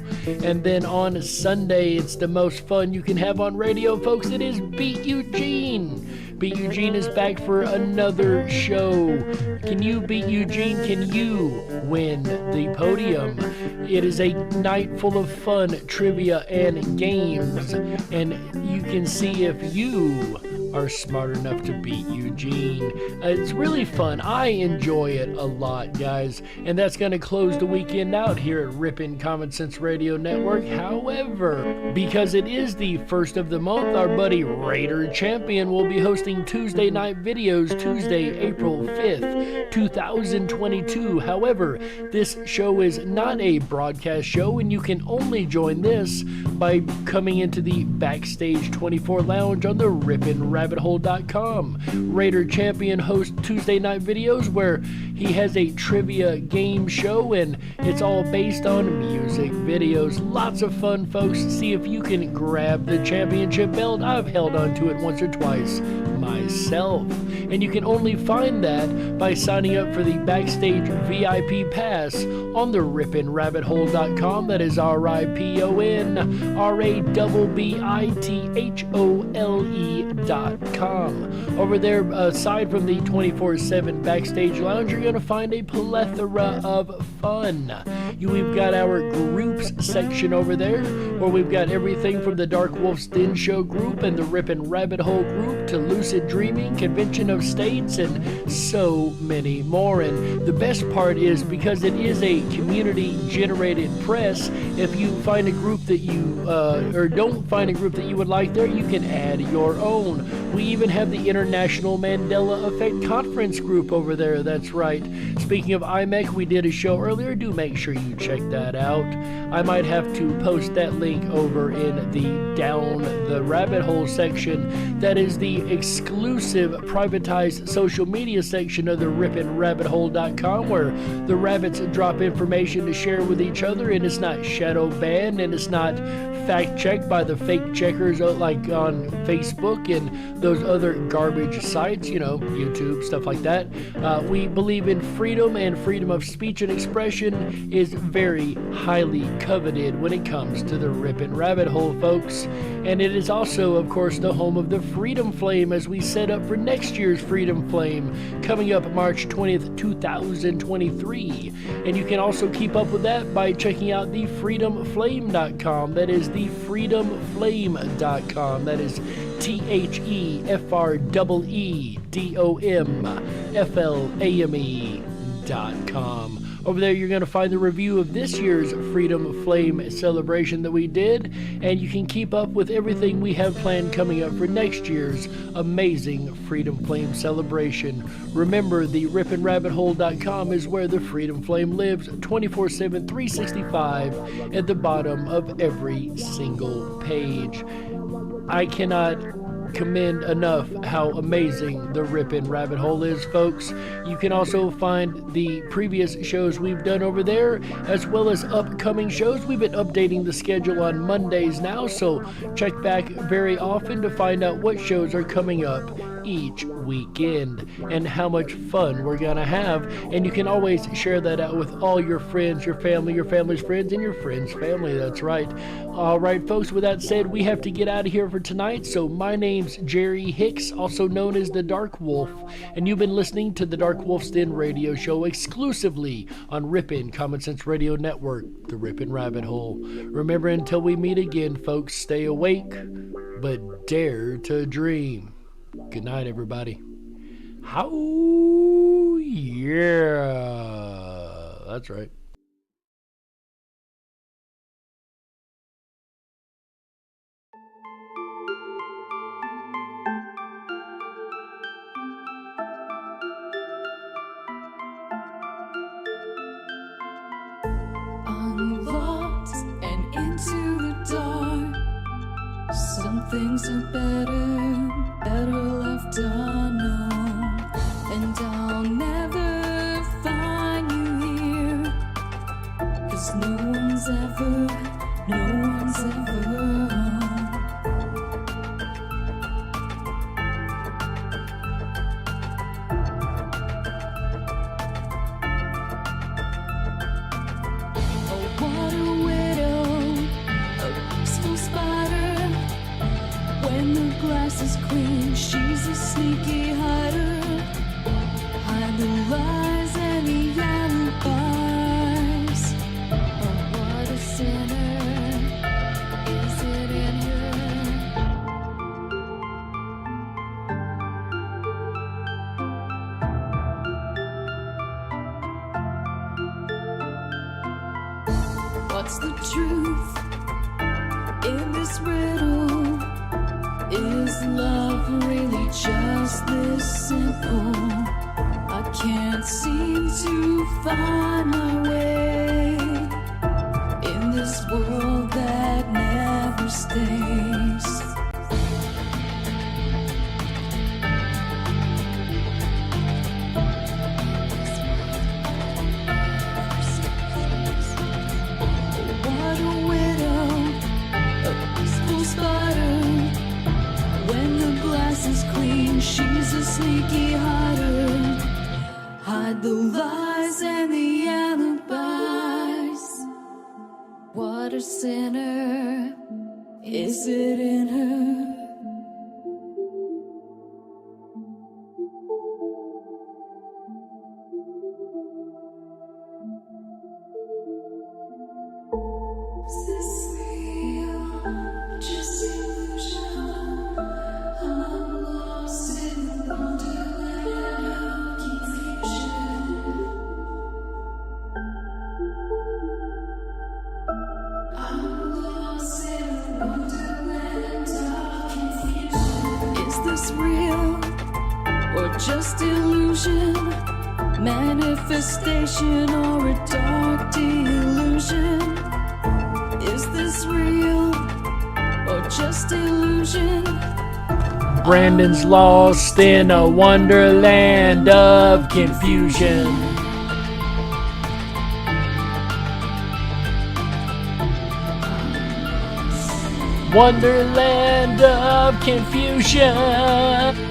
And then on Sunday, it's the most fun you can have on radio, folks. It is Beat Eugene. Beat Eugene is back for another show. Can you beat Eugene? Can you win the podium? It is a night full of fun, trivia, and games. And you can see if you are smart enough to beat Eugene. It's really fun. I enjoy it a lot, guys. And that's going to close the weekend out here at Ripon Common Sense Radio Network. However, because it is the first of the month, our buddy Raider Champion will be hosting Tuesday night videos Tuesday, April 5th, 2022. However, this show is not a broadcast show, and you can only join this by coming into the Backstage 24 Lounge on the RiponRabbitHole.com. Raider Champion hosts Tuesday night videos where he has a trivia game show, and it's all based on music videos. Lots of fun, folks. See if you can grab the championship belt. I've held onto it once or twice myself. And you can only find that by signing up for the Backstage VIP Pass on the RiponRabbitHole.com. That is RiponRabbitHole.com. Over there, aside from the 24/7 Backstage Lounge, you're going to find a plethora of fun. We've got our groups section over there, where we've got everything from the Dark Wolf's Den Show group and the Ripon Rabbit Hole group to Lucid Lucid Dreaming, Convention of States, and so many more. And the best part is, because it is a community-generated press, if you find a group that you, or don't find a group that you would like there, you can add your own. We even have the International Mandela Effect Conference group over there, that's right. Speaking of IMEC, we did a show earlier, do make sure you check that out. I might have to post that link over in the Down the Rabbit Hole section. That is the exclusive privatized social media section of the RiponRabbitHole.com, where the rabbits drop information to share with each other, and it's not shadow banned, and it's not fact checked by the fake checkers like on Facebook and those other garbage sites, YouTube, stuff like that. We believe in freedom, and freedom of speech and expression is very highly coveted when it comes to the Ripon Rabbit Hole, folks. And it is also, of course, the home of the Freedom Flame, as we set up for next year's Freedom Flame, coming up March 20th, 2023. And you can also keep up with that by checking out the freedomflame.com. That is the freedomflame.com. That is TheFreedomFlame.com. Over there, you're going to find the review of this year's Freedom Flame celebration that we did, and you can keep up with everything we have planned coming up for next year's amazing Freedom Flame celebration. Remember, the RiponRabbitHole.com is where the Freedom Flame lives 24/7, 365 at the bottom of every single page. I cannot commend enough how amazing the Ripon Rabbit Hole is, folks. You can also find the previous shows we've done over there, as well as upcoming shows. We've been updating the schedule on Mondays now, so check back very often to find out what shows are coming up each weekend and how much fun we're gonna have. And you can always share that out with all your friends, your family, your family's friends, and your friends' family. That's right. All right, folks, with that said, we have to get out of here for tonight. So my name's Jerry Hicks, also known as the Dark Wolf, and you've been listening to the Dark Wolf's Den radio show exclusively on Ripon Common Sense Radio Network, the Ripon Rabbit Hole. Remember, until we meet again, folks, stay awake, but dare to dream. Good night, everybody. How? Yeah. That's right. I'm lost and into the dark. Some things are better left unknown. And I'll never find you here, 'cause no one's ever What a widow, a peaceful spider. When the glass is clean, she's a sneaky hider. Hide the lies and the alibis. Oh, what a sinner. Is it in her? What's the truth in this riddle? Is love really just this simple? I can't seem to find my way in this world that never stays. What a widow, a peaceful spider. When the glass is clean, she's a sneaky hider. Hide the lies and the alibis. What a sinner. Is it in her? Is this real? Just illusion. I'm lost in just illusion? Manifestation or a dark delusion? Is this real or just illusion? Brandon's lost in a wonderland of confusion. Wonderland of confusion.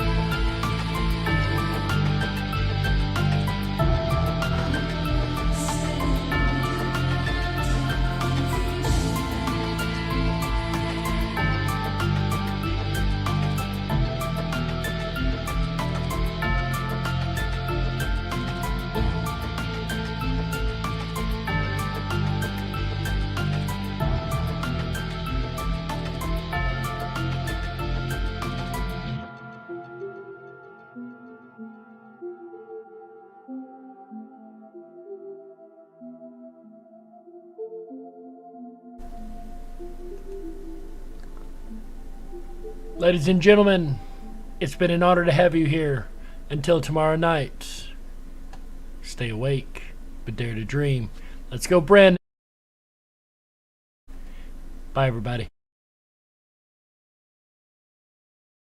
Ladies and gentlemen, it's been an honor to have you here. Until tomorrow night, stay awake, but dare to dream. Let's go, Brandon. Bye, everybody.